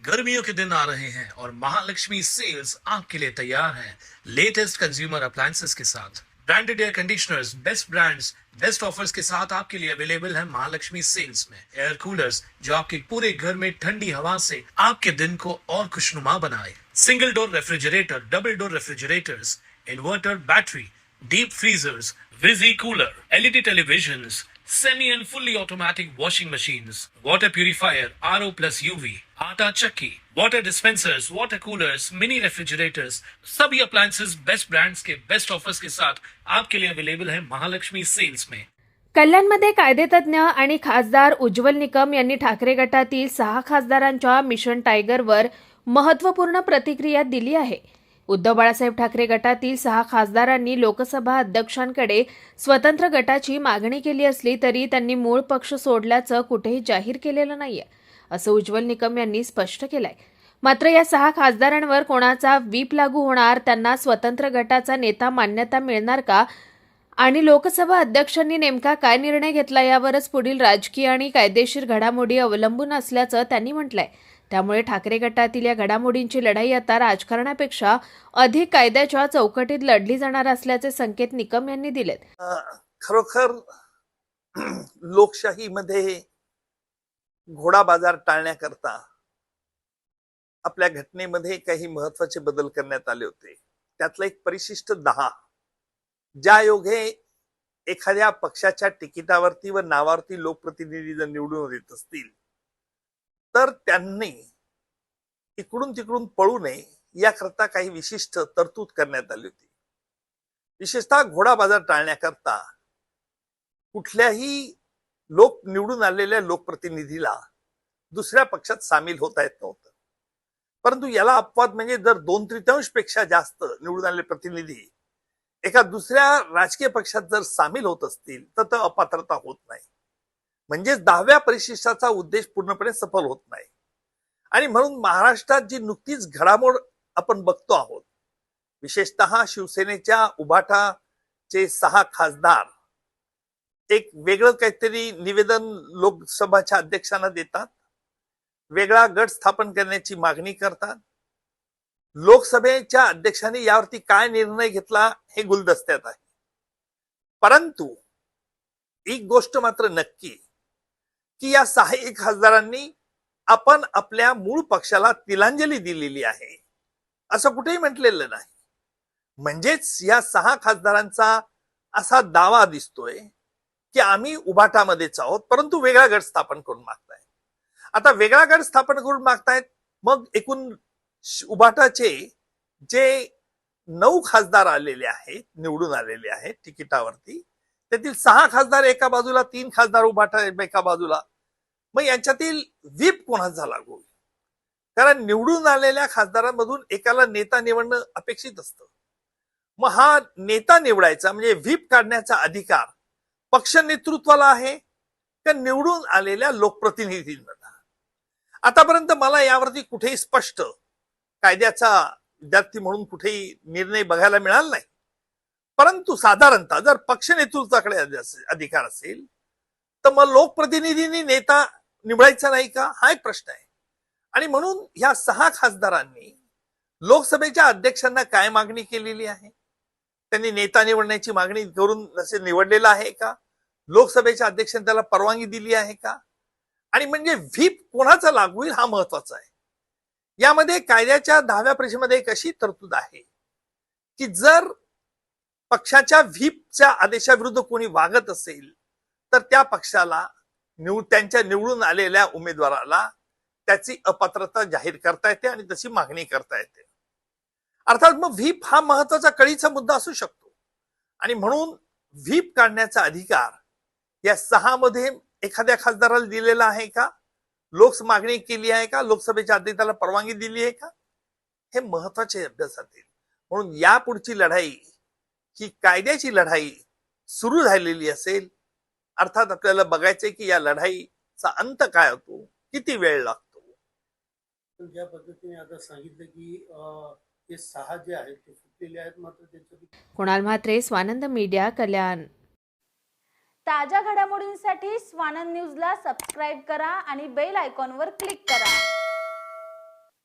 गर्मियों के दिन आ रहे हैं और महालक्ष्मी सेल्स आपके लिए तैयार है लेटेस्ट कंज्यूमर अप्लायंसेस के साथ। Branded air conditioners, best brands, best offers के साथ आपके लिए अवेलेबल है महालक्ष्मी सेल्स में। एयर कूलर्स जो आपके पूरे घर में ठंडी हवा से आपके दिन को और खुशनुमा बनाए। Single door refrigerator, double door refrigerators, inverter battery, deep freezers, विजी cooler, LED televisions, semi and fully automatic washing machines, water purifier, RO plus UV, आटा चक्की, water dispensers, water coolers, mini refrigerators, सभी appliances बेस्ट ब्रांड्स के best offers के साथ आपके लिए available है Mahalakshmi sales में। कल्याणमध्ये कायदेतज्ञ आणि खासदार उज्ज्वल निकम यांनी ठाकरे गटातील 6 खासदारांच्या मिशन टायगरवर महत्त्वपूर्ण प्रतिक्रिया दिली आहे। उद्धव बाळासाहेब ठाकरे गटातील 6 खासदारांनी लोकसभा अध्यक्षांकडे स्वतंत्र गटाची मागणी केली असली तरी त्यांनी मूळ पक्ष सोडल्याचं कुठेही जाहीर केलेलं नाहीये, असं उज्ज्वल निकम यांनी स्पष्ट केलंय। मात्र या 6 खासदारांवर कोणाचा व्हीप लागू होणार, त्यांना स्वतंत्र गटाचा नेता मान्यता मिळणार का आणि लोकसभा अध्यक्षांनी नेमका काय निर्णय घेतला यावरच पुढील राजकीय आणि कायदेशीर घडामोडी अवलंबून असल्याचं त्यांनी म्हटलंय। त्यामुळे ठाकरे गटातील या घडामोडींची लढाई आता राजकारणापेक्षा अधिक कायद्याच्या चौकटीत लढली जाणार असल्याचे संकेत निकम यांनी दिलेत। खरोखर लोकशाहीमध्ये घोडा बाजार टाळण्याकरता आपल्या घटनेमध्ये काही महत्त्वाचे बदल करण्यात आले होते। त्यातलं एक परिशिष्ट 10, ज्या योगे एखाद्या पक्षाच्या तिकिटावरती व नावावरती लोकप्रतिनिधी जर निवडून येत असतील तर त्यांनी इकडून तिकडून पळू नये याकरता काही विशिष्ट तरतूद करण्यात आली होती। विशेषतः घोडा बाजार टाळण्याकरता कुठल्याही निवडून आलेल्या लोकप्रतिनिधीला दुसऱ्या पक्षात सामील होता येत नव्हतं। परंतु याला अपवाद म्हणजे जर 2/3 पेक्षा जास्त निवडून आलेले प्रतिनिधी एका दुसऱ्या राजकीय पक्षात जर सामील होत असतील तर अपात्रता होत नाही, म्हणजेच 10व्या परिशिष्टाचा उद्देश पूर्णपणे सफल होत नाही। आणि म्हणून महाराष्ट्रात जी नुकतीच घडामोड आपण बघतो आहोत, विशेषतः शिवसेनेच्या उभाटाचे 6 खासदार एक वेगळं काहीतरी निवेदन लोकसभाच्या अध्यक्षांना देतात, वेगळा गट स्थापन करण्याची मागणी करतात। लोकसभेच्या अध्यक्षांनी यावरती काय निर्णय घेतला हे गुलदस्त्यात आहे। परंतु एक गोष्ट मात्र नक्की की या 6 खासदारांनी आपण आपल्या मूळ पक्षाला तिलांजली दिलेली आहे असं कुठेही म्हटलेलं नाही। म्हणजेच या 6 खासदारांचा असा दावा दिसतोय की आम्ही उभाटामध्येच आहोत परंतु वेगळा गट स्थापन करून मागतायत। आता वेगळा गट स्थापन करून मागतायत, मग एकूण उभाटाचे जे 9 खासदार आलेले आहेत, निवडून आलेले आहेत तिकिटावरती, त्यातील 6 खासदार एका बाजूला, 3 खासदार उभाटा एका बाजूला, मग यांच्यातील व्हीप कोणाचा लागू होईल? कारण निवडून आलेल्या खासदारांमधून एकाला नेता निवडणं अपेक्षित असतं। मग हा नेता निवडायचा म्हणजे व्हीप काढण्याचा अधिकार पक्ष नेतृत्वाला आहे का निवडून आलेल्या लोकप्रतिनिधींना? आतापर्यंत मला यावरती कुठेही स्पष्ट कायद्याचा विद्यार्थी म्हणून कुठेही निर्णय बघायला मिळाला नाही। परंतु साधारणतः जर पक्ष नेतृत्वाकडे अधिकार असेल तर मग लोकप्रतिनिधींनी नेता निवडायचा नाही का, हा एक प्रश्न आहे। आणि म्हणून ह्या 6 खासदारांनी लोकसभेच्या अध्यक्षांना काय मागणी केलेली आहे? त्यांनी नेता निवडण्याची मागणी करून जसे निवडलेला आहे का? लोकसभेच्या अध्यक्षांनी त्याला परवानगी दिली आहे का? आणि म्हणजे व्हीप कोणाचा लागू होईल हा महत्वाचा आहे। यामध्ये कायद्याच्या 10व्या परिशिष्टामध्ये एक अशी तरतूद आहे की जर पक्षाच्या व्हीपच्या आदेशाविरुद्ध कोणी वागत असेल तर त्या पक्षाला त्यांच्या निवडून आलेल्या उमेदवाराला त्याची अपात्रता जाहीर करता येते आणि तशी मागणी करता येते। अर्थात मग व्हीप हा महत्वाचा कळीचा मुद्दा असू शकतो आणि म्हणून व्हीप काढण्याचा अधिकार या 6 मध्ये एखाद्या खासदाराला दिलेला आहे का? मागणी केली आहे का? लोकसभेच्या अध्यक्षाला परवानगी दिली आहे का? हे महत्वाचे अभ्यासातील। म्हणून यापुढची लढाई ही कायद्याची लढाई सुरू झालेली असेल। अर्थात आपल्याला बघायचंय की या लढाईचा अंत काय होतो, किती वेळ लागतो। ज्या पद्धतीने आता सांगितलं की हे 6 जे आहेत ते फुटलेले आहेत, मात्र त्याच्या कुणाल म्हात्रे, स्वानंद मीडिया, कल्याण। ताज्या घडामोडींसाठी स्वानंद न्यूजला सबस्क्राइब करा आणि बेल आयकॉनवर क्लिक करा।